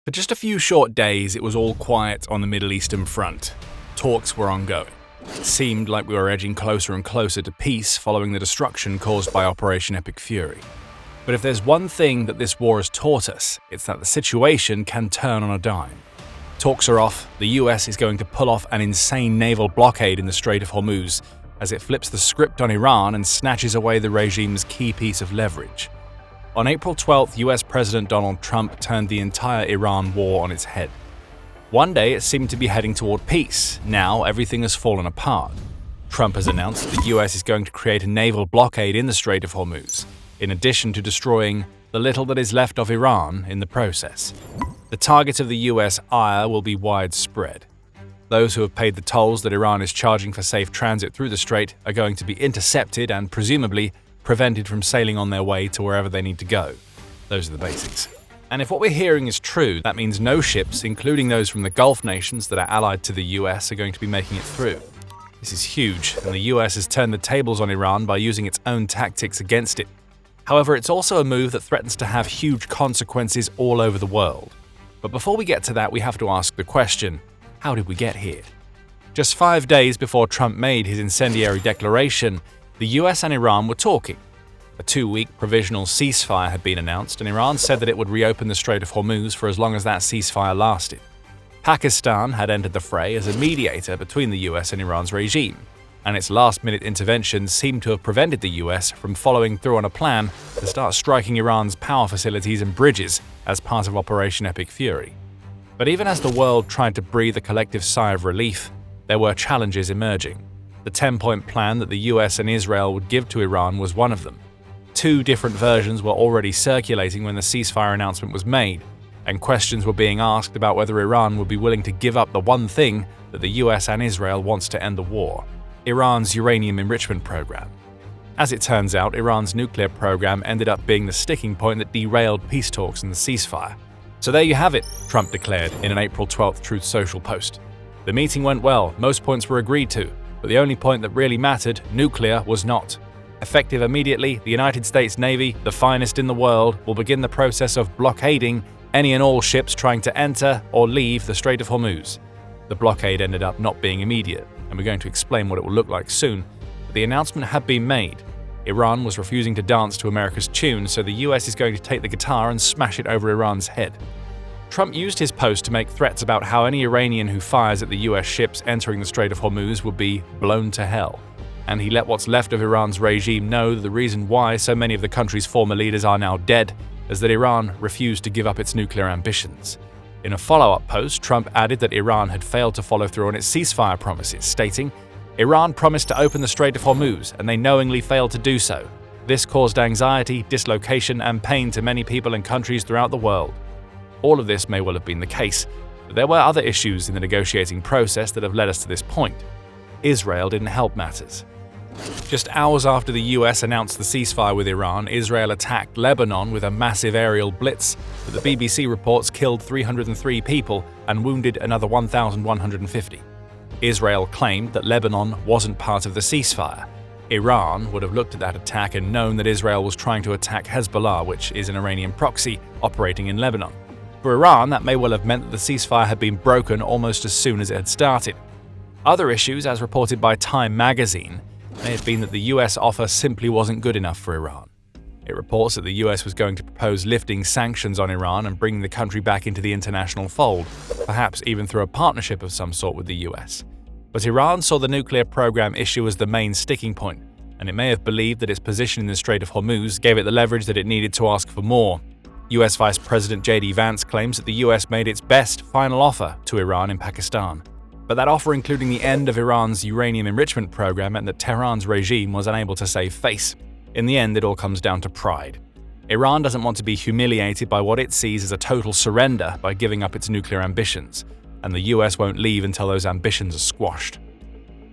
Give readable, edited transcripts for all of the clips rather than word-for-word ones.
For just a few short days, it was all quiet on the Middle Eastern front. Talks were ongoing. It seemed like we were edging closer and closer to peace following the destruction caused by Operation Epic Fury. But if there's one thing that this war has taught us, it's that the situation can turn on a dime. Talks are off, the US is going to pull off an insane naval blockade in the Strait of Hormuz as it flips the script on Iran and snatches away the regime's key piece of leverage. On April 12th, US President Donald Trump turned the entire Iran war on its head. One day it seemed to be heading toward peace. Now everything has fallen apart. Trump has announced the US is going to create a naval blockade in the Strait of Hormuz, in addition to destroying the little that is left of Iran in the process. The target of the US ire will be widespread. Those who have paid the tolls that Iran is charging for safe transit through the strait are going to be intercepted and presumably prevented from sailing on their way to wherever they need to go. Those are the basics. And if what we're hearing is true, that means no ships, including those from the Gulf nations that are allied to the US, are going to be making it through. This is huge, and the US has turned the tables on Iran by using its own tactics against it. However, it's also a move that threatens to have huge consequences all over the world. But before we get to that, we have to ask the question, how did we get here? Just 5 days before Trump made his incendiary declaration, the US and Iran were talking. A 2-week provisional ceasefire had been announced, and Iran said that it would reopen the Strait of Hormuz for as long as that ceasefire lasted. Pakistan had entered the fray as a mediator between the US and Iran's regime, and its last-minute intervention seemed to have prevented the US from following through on a plan to start striking Iran's power facilities and bridges as part of Operation Epic Fury. But even as the world tried to breathe a collective sigh of relief, there were challenges emerging. The 10-point plan that the US and Israel would give to Iran was one of them. 2 different versions were already circulating when the ceasefire announcement was made, and questions were being asked about whether Iran would be willing to give up the one thing that the US and Israel wants to end the war: Iran's uranium enrichment program. As it turns out, Iran's nuclear program ended up being the sticking point that derailed peace talks and the ceasefire. So there you have it, Trump declared in an April 12th Truth Social post. The meeting went well, most points were agreed to, but the only point that really mattered, nuclear, was not. Effective immediately, the United States Navy, the finest in the world, will begin the process of blockading any and all ships trying to enter or leave the Strait of Hormuz. The blockade ended up not being immediate, and we're going to explain what it will look like soon, but the announcement had been made. Iran was refusing to dance to America's tune, so the US is going to take the guitar and smash it over Iran's head. Trump used his post to make threats about how any Iranian who fires at the US ships entering the Strait of Hormuz would be blown to hell. And he let what's left of Iran's regime know that the reason why so many of the country's former leaders are now dead is that Iran refused to give up its nuclear ambitions. In a follow-up post, Trump added that Iran had failed to follow through on its ceasefire promises, stating, "Iran promised to open the Strait of Hormuz, and they knowingly failed to do so. This caused anxiety, dislocation, and pain to many people and countries throughout the world." All of this may well have been the case, but there were other issues in the negotiating process that have led us to this point. Israel didn't help matters. Just hours after the US announced the ceasefire with Iran, Israel attacked Lebanon with a massive aerial blitz that the BBC reports killed 303 people and wounded another 1,150. Israel claimed that Lebanon wasn't part of the ceasefire. Iran would have looked at that attack and known that Israel was trying to attack Hezbollah, which is an Iranian proxy operating in Lebanon. For Iran, that may well have meant that the ceasefire had been broken almost as soon as it had started. Other issues, as reported by Time magazine, may have been that the US offer simply wasn't good enough for Iran. It reports that the US was going to propose lifting sanctions on Iran and bringing the country back into the international fold, perhaps even through a partnership of some sort with the US. But Iran saw the nuclear program issue as the main sticking point, and it may have believed that its position in the Strait of Hormuz gave it the leverage that it needed to ask for more. US Vice President J.D. Vance claims that the US made its best final offer to Iran in Pakistan. But that offer, including the end of Iran's uranium enrichment program, meant that Tehran's regime was unable to save face. In the end, it all comes down to pride. Iran doesn't want to be humiliated by what it sees as a total surrender by giving up its nuclear ambitions, and the US won't leave until those ambitions are squashed.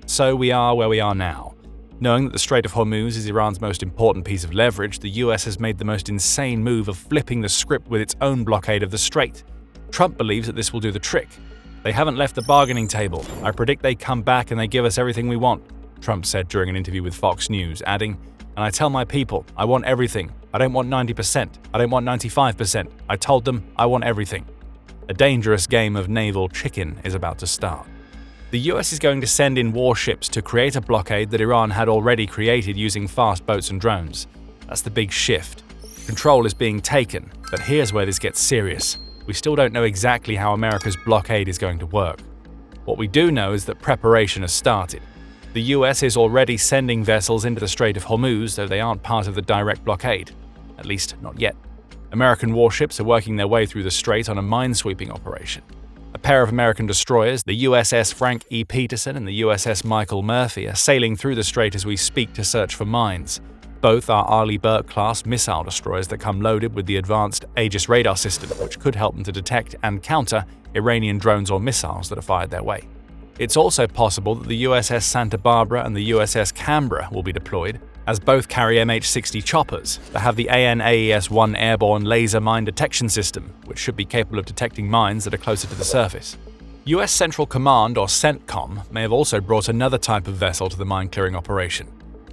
So we are where we are now. Knowing that the Strait of Hormuz is Iran's most important piece of leverage, the US has made the most insane move of flipping the script with its own blockade of the strait. Trump believes that this will do the trick. "They haven't left the bargaining table. I predict they come back and they give us everything we want," Trump said during an interview with Fox News, adding, "And I tell my people, I want everything. I don't want 90%. I don't want 95%. I told them I want everything." A dangerous game of naval chicken is about to start. The US is going to send in warships to create a blockade that Iran had already created using fast boats and drones. That's the big shift. Control is being taken, but here's where this gets serious. We still don't know exactly how America's blockade is going to work. What we do know is that preparation has started. The US is already sending vessels into the Strait of Hormuz, though they aren't part of the direct blockade. At least, not yet. American warships are working their way through the strait on a minesweeping operation. A pair of American destroyers, the USS Frank E. Peterson and the USS Michael Murphy, are sailing through the strait as we speak to search for mines. Both are Arleigh Burke-class missile destroyers that come loaded with the advanced Aegis radar system, which could help them to detect and counter Iranian drones or missiles that are fired their way. It's also possible that the USS Santa Barbara and the USS Canberra will be deployed, as both carry MH-60 choppers that have the AN/AES-1 airborne laser mine detection system, which should be capable of detecting mines that are closer to the surface. US Central Command, or CENTCOM, may have also brought another type of vessel to the mine-clearing operation.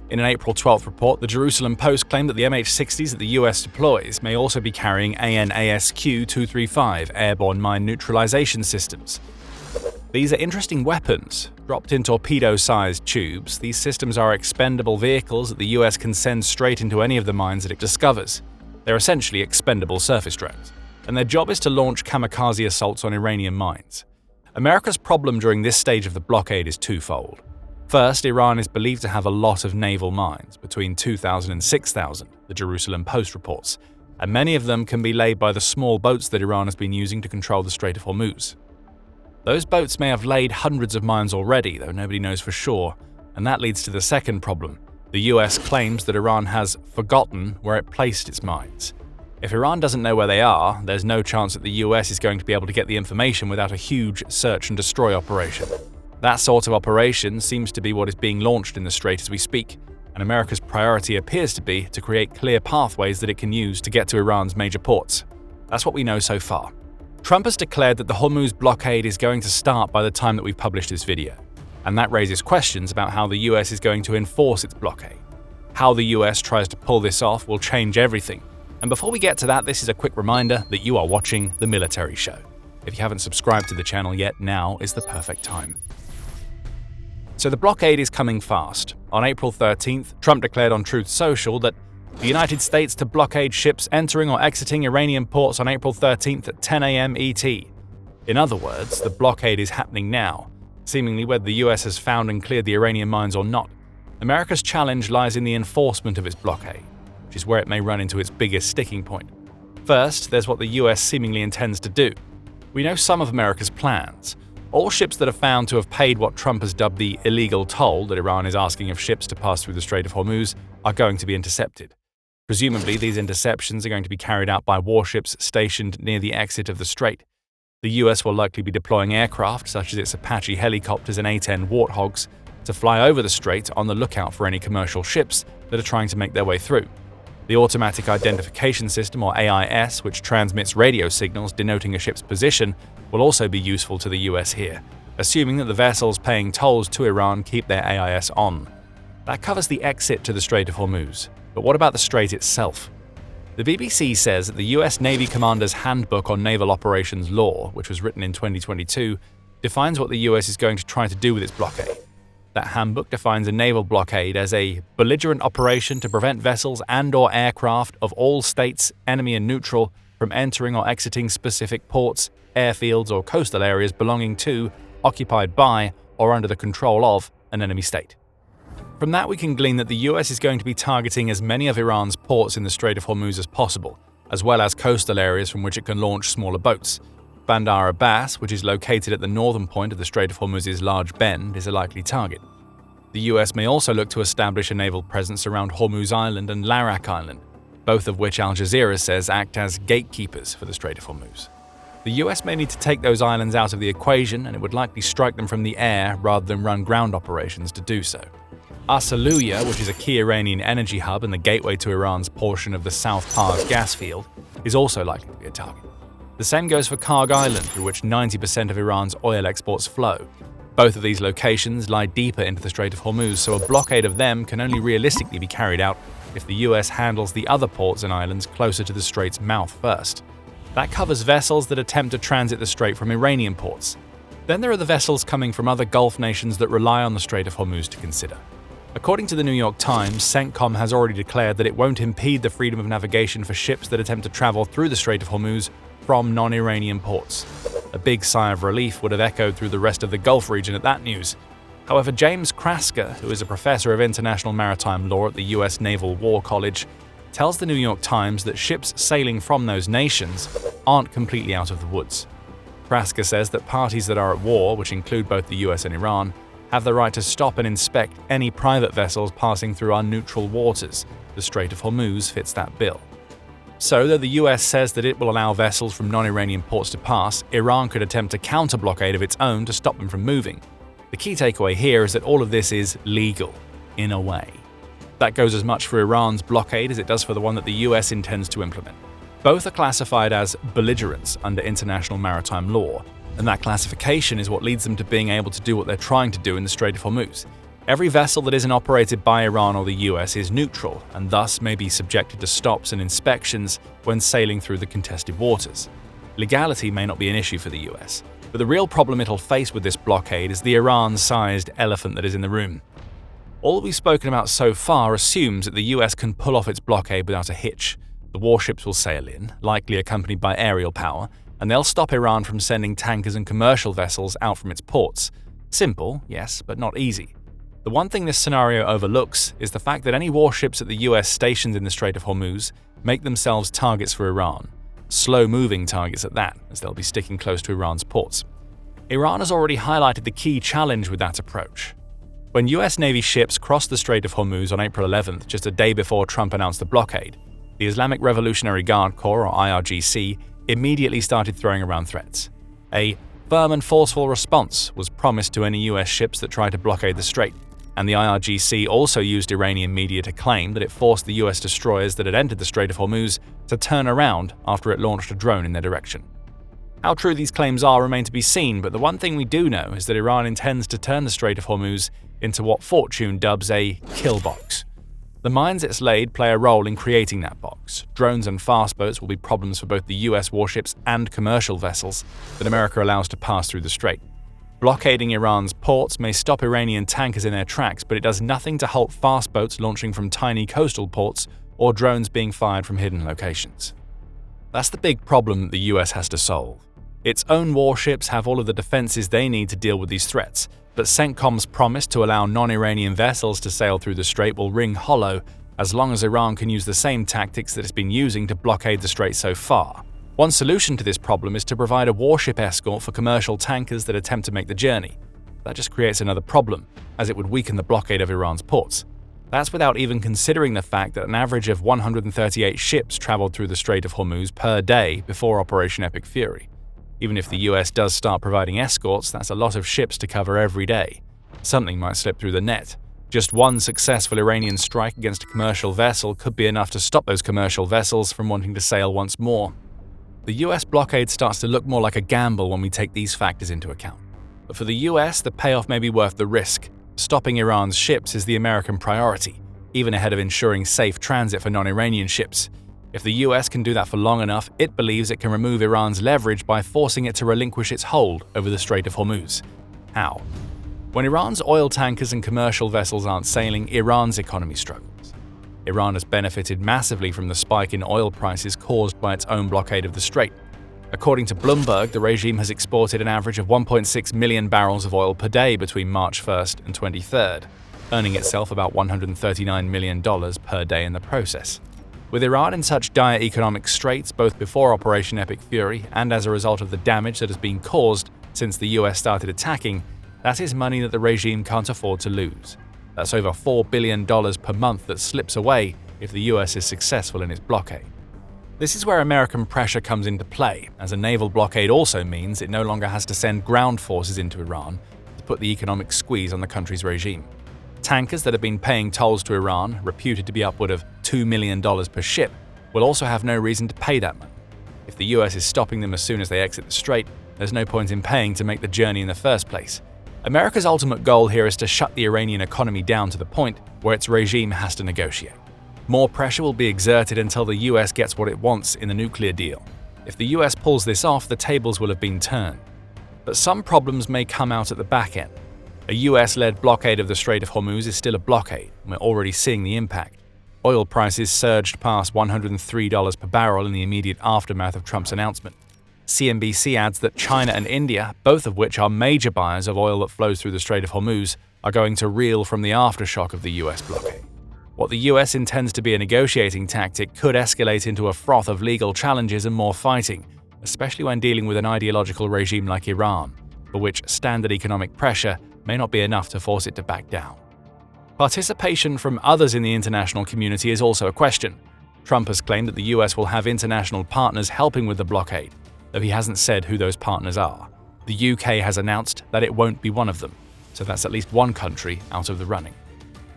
In an April 12th report, the Jerusalem Post claimed that the MH-60s that the US deploys may also be carrying AN/ASQ-235 airborne mine neutralization systems. These are interesting weapons. Dropped in torpedo-sized tubes, these systems are expendable vehicles that the US can send straight into any of the mines that it discovers. They're essentially expendable surface drones, and their job is to launch kamikaze assaults on Iranian mines. America's problem during this stage of the blockade is twofold. First, Iran is believed to have a lot of naval mines, between 2,000 and 6,000, the Jerusalem Post reports, and many of them can be laid by the small boats that Iran has been using to control the Strait of Hormuz. Those boats may have laid hundreds of mines already, though nobody knows for sure, and that leads to the second problem. The US claims that Iran has forgotten where it placed its mines. If Iran doesn't know where they are, there's no chance that the US is going to be able to get the information without a huge search and destroy operation. That sort of operation seems to be what is being launched in the strait as we speak, and America's priority appears to be to create clear pathways that it can use to get to Iran's major ports. That's what we know so far. Trump has declared that the Hormuz blockade is going to start by the time that we've published this video, and that raises questions about how the US is going to enforce its blockade. How the US tries to pull this off will change everything. And before we get to that, this is a quick reminder that you are watching The Military Show. If you haven't subscribed to the channel yet, now is the perfect time. So the blockade is coming fast. On April 13th, Trump declared on Truth Social that the United States to blockade ships entering or exiting Iranian ports on April 13th at 10 a.m. ET. In other words, the blockade is happening now, seemingly whether the US has found and cleared the Iranian mines or not. America's challenge lies in the enforcement of its blockade, which is where it may run into its biggest sticking point. First, there's what the US seemingly intends to do. We know some of America's plans. All ships that are found to have paid what Trump has dubbed the illegal toll that Iran is asking of ships to pass through the Strait of Hormuz are going to be intercepted. Presumably, these interceptions are going to be carried out by warships stationed near the exit of the strait. The US will likely be deploying aircraft, such as its Apache helicopters and A-10 Warthogs, to fly over the strait on the lookout for any commercial ships that are trying to make their way through. The Automatic Identification System, or AIS, which transmits radio signals denoting a ship's position, will also be useful to the US here, assuming that the vessels paying tolls to Iran keep their AIS on. That covers the exit to the Strait of Hormuz. But what about the strait itself? The BBC says that the US Navy Commander's Handbook on Naval Operations Law, which was written in 2022, defines what the US is going to try to do with its blockade. That handbook defines a naval blockade as a belligerent operation to prevent vessels and/or aircraft of all states, enemy and neutral, from entering or exiting specific ports, airfields, or coastal areas belonging to, occupied by, or under the control of an enemy state. From that, we can glean that the US is going to be targeting as many of Iran's ports in the Strait of Hormuz as possible, as well as coastal areas from which it can launch smaller boats. Bandar Abbas, which is located at the northern point of the Strait of Hormuz's large bend, is a likely target. The US may also look to establish a naval presence around Hormuz Island and Larak Island, both of which Al Jazeera says act as gatekeepers for the Strait of Hormuz. The US may need to take those islands out of the equation, and it would likely strike them from the air rather than run ground operations to do so. Asaluya, which is a key Iranian energy hub and the gateway to Iran's portion of the South Pars gas field, is also likely to be a target. The same goes for Karg Island, through which 90% of Iran's oil exports flow. Both of these locations lie deeper into the Strait of Hormuz, so a blockade of them can only realistically be carried out if the US handles the other ports and islands closer to the strait's mouth first. That covers vessels that attempt to transit the strait from Iranian ports. Then there are the vessels coming from other Gulf nations that rely on the Strait of Hormuz to consider. According to the New York Times, CENTCOM has already declared that it won't impede the freedom of navigation for ships that attempt to travel through the Strait of Hormuz from non-Iranian ports. A big sigh of relief would have echoed through the rest of the Gulf region at that news. However, James Krasker, who is a professor of international maritime law at the US Naval War College, tells the New York Times that ships sailing from those nations aren't completely out of the woods. Krasker says that parties that are at war, which include both the US and Iran, have the right to stop and inspect any private vessels passing through our neutral waters. The Strait of Hormuz fits that bill. So, though the US says that it will allow vessels from non-Iranian ports to pass, Iran could attempt a counter-blockade of its own to stop them from moving. The key takeaway here is that all of this is legal, in a way. That goes as much for Iran's blockade as it does for the one that the US intends to implement. Both are classified as belligerents under international maritime law, and that classification is what leads them to being able to do what they're trying to do in the Strait of Hormuz. Every vessel that isn't operated by Iran or the US is neutral, and thus may be subjected to stops and inspections when sailing through the contested waters. Legality may not be an issue for the US, but the real problem it'll face with this blockade is the Iran-sized elephant that is in the room. All we've spoken about so far assumes that the US can pull off its blockade without a hitch. The warships will sail in, likely accompanied by aerial power, and they'll stop Iran from sending tankers and commercial vessels out from its ports. Simple, yes, but not easy. The one thing this scenario overlooks is the fact that any warships at the US stationed in the Strait of Hormuz make themselves targets for Iran. Slow-moving targets at that, as they'll be sticking close to Iran's ports. Iran has already highlighted the key challenge with that approach. When US Navy ships crossed the Strait of Hormuz on April 11th, just a day before Trump announced the blockade, the Islamic Revolutionary Guard Corps, or IRGC, immediately started throwing around threats. A firm and forceful response was promised to any US ships that tried to blockade the strait, and the IRGC also used Iranian media to claim that it forced the US destroyers that had entered the Strait of Hormuz to turn around after it launched a drone in their direction. How true these claims are remain to be seen, but the one thing we do know is that Iran intends to turn the Strait of Hormuz into what Fortune dubs a kill box. The mines it's laid play a role in creating that box. Drones and fast boats will be problems for both the US warships and commercial vessels that America allows to pass through the strait. Blockading Iran's ports may stop Iranian tankers in their tracks, but it does nothing to halt fast boats launching from tiny coastal ports or drones being fired from hidden locations. That's the big problem that the US has to solve. Its own warships have all of the defenses they need to deal with these threats, but CENTCOM's promise to allow non-Iranian vessels to sail through the strait will ring hollow as long as Iran can use the same tactics that it's been using to blockade the strait so far. One solution to this problem is to provide a warship escort for commercial tankers that attempt to make the journey. That just creates another problem, as it would weaken the blockade of Iran's ports. That's without even considering the fact that an average of 138 ships traveled through the Strait of Hormuz per day before Operation Epic Fury. Even if the US does start providing escorts, that's a lot of ships to cover every day. Something might slip through the net. Just one successful Iranian strike against a commercial vessel could be enough to stop those commercial vessels from wanting to sail once more. The US blockade starts to look more like a gamble when we take these factors into account. But for the US, the payoff may be worth the risk. Stopping Iran's ships is the American priority, even ahead of ensuring safe transit for non-Iranian ships. If the US can do that for long enough, it believes it can remove Iran's leverage by forcing it to relinquish its hold over the Strait of Hormuz. How? When Iran's oil tankers and commercial vessels aren't sailing, Iran's economy struggles. Iran has benefited massively from the spike in oil prices caused by its own blockade of the strait. According to Bloomberg, the regime has exported an average of 1.6 million barrels of oil per day between March 1st and 23rd, earning itself about $139 million per day in the process. With Iran in such dire economic straits both before Operation Epic Fury and as a result of the damage that has been caused since the US started attacking, that is money that the regime can't afford to lose. That's over $4 billion per month that slips away if the US is successful in its blockade. This is where American pressure comes into play, as a naval blockade also means it no longer has to send ground forces into Iran to put the economic squeeze on the country's regime. Tankers that have been paying tolls to Iran, reputed to be upward of $2 million per ship, will also have no reason to pay that money. If the US is stopping them as soon as they exit the strait, there's no point in paying to make the journey in the first place. America's ultimate goal here is to shut the Iranian economy down to the point where its regime has to negotiate. More pressure will be exerted until the US gets what it wants in the nuclear deal. If the US pulls this off, the tables will have been turned. But some problems may come out at the back end. A US-led blockade of the Strait of Hormuz is still a blockade, and we're already seeing the impact. Oil prices surged past $103 per barrel in the immediate aftermath of Trump's announcement. CNBC adds that China and India, both of which are major buyers of oil that flows through the Strait of Hormuz, are going to reel from the aftershock of the US blockade. What the US intends to be a negotiating tactic could escalate into a froth of legal challenges and more fighting, especially when dealing with an ideological regime like Iran, for which standard economic pressure may not be enough to force it to back down. Participation from others in the international community is also a question. Trump has claimed that the US will have international partners helping with the blockade, though he hasn't said who those partners are. The UK has announced that it won't be one of them, so that's at least one country out of the running.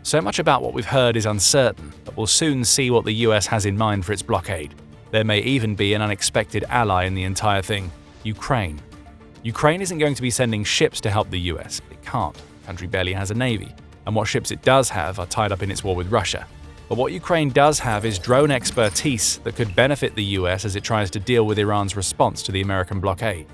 So much about what we've heard is uncertain, but we'll soon see what the US has in mind for its blockade. There may even be an unexpected ally in the entire thing: Ukraine. Ukraine isn't going to be sending ships to help the US. It can't. The country barely has a navy, and what ships it does have are tied up in its war with Russia. But what Ukraine does have is drone expertise that could benefit the US as it tries to deal with Iran's response to the American blockade.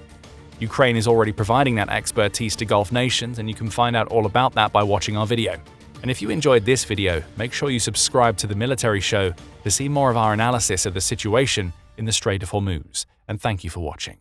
Ukraine is already providing that expertise to Gulf nations, and you can find out all about that by watching our video. And if you enjoyed this video, make sure you subscribe to The Military Show to see more of our analysis of the situation in the Strait of Hormuz. And thank you for watching.